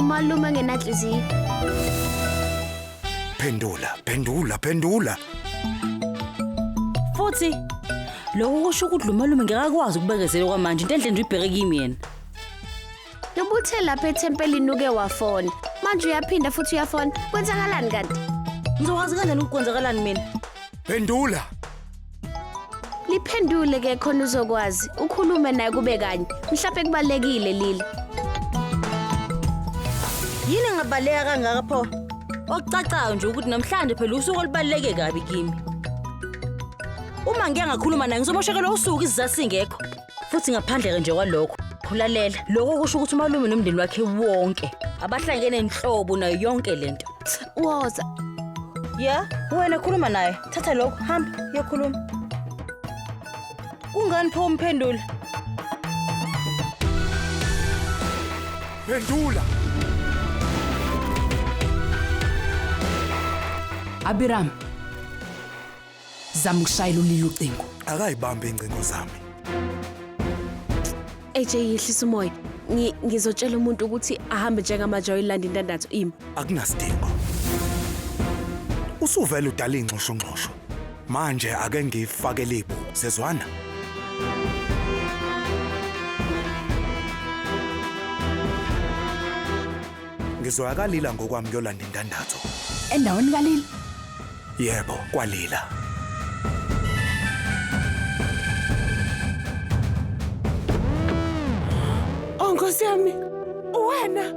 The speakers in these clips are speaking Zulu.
umalume ngenanhliziyo. Phendula. Futhi lokho kusho ukuthi lo malume ngekakwazi ukubekezela kwamanje into enhle nje ibheke kimi yena. Ngibuthe lapha ethempelini uke wafona. Manje uyaphinda futhi uyafona. Kwenzakalani kanti? Ngizokwazi kanjani ukwenzakalani mina? Phendula. Liphendule ke khona uzokwazi. Ukhulume naye kube kanye. Mhlawumbe kubalekile lile. Yini ngabaleka kangaka pho? Okucacayo nje ukuthi namhlanje phela usuku olubaleke kabi kimi. Uma ngeke ngakhuluma naye ngizomoshekela usuku isizathu singekho. Futhi ngaphandle nje kwalokho, khulalela. Lokho kusho ukuthi umalume nomndeni wakhe wonke abahlangene enhlobo nayo yonke lento. Woza. Ya, wena khuluma naye. Thatha lokho, hamba, yokhuluma. Kungani pho umphendula? Phendula. Abiram. Zama ukushayela ulilo ucingo. Akayibambe ingcingo zami. AJ yehlisa umoya. Ngizotshela umuntu ukuthi ahambe njengamaja oyilanda indandatho imi. Akunasidingo. Usuvela udala ingxoshongxosho. Manje ake ngifakele ibo. Sezwana? Ngizoyakalila ngokwami yolanda indandatho. Endaweni kalila? Yebo, kwalila. Nkosi yami, wena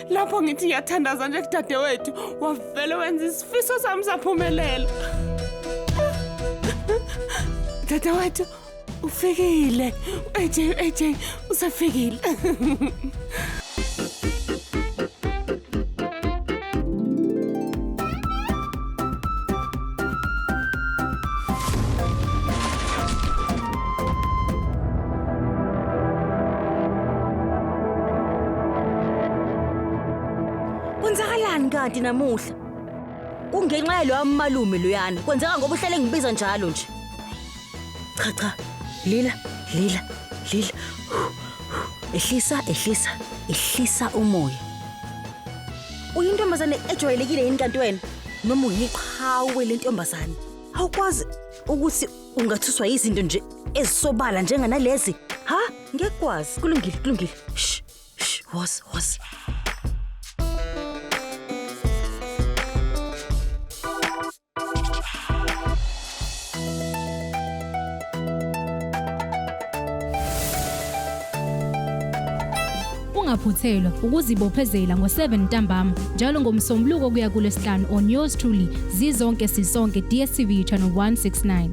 lapho ngithi ngiyathandaza nje kudadewethu wavele wenza isifiso sami saphumelela. Dadewethu ufikile. AJ usafikile. Kwenzakalani kanti namuhla? Kungenxa yalo amalume loyana. Kwenzeka ngoba uhlale ngibiza njalo nje. Cha. Lila. Ehlisa umoya. Uyintombazane ejwayelekile yini kanti wena? Noma uyiqhawe le ntombazane? Awukwazi ukuthi ungathuswa izinto nje ezisobala njenganalezi? Ha? Ngekwazi. Kulungile. Shh. Was. Ungaphuthelwa ukuzibophezela ngo7 ntambama njalo ngomsombuluko kuya kuLesihlanu on yours truly Zizonke Sisonke DStv channel 169.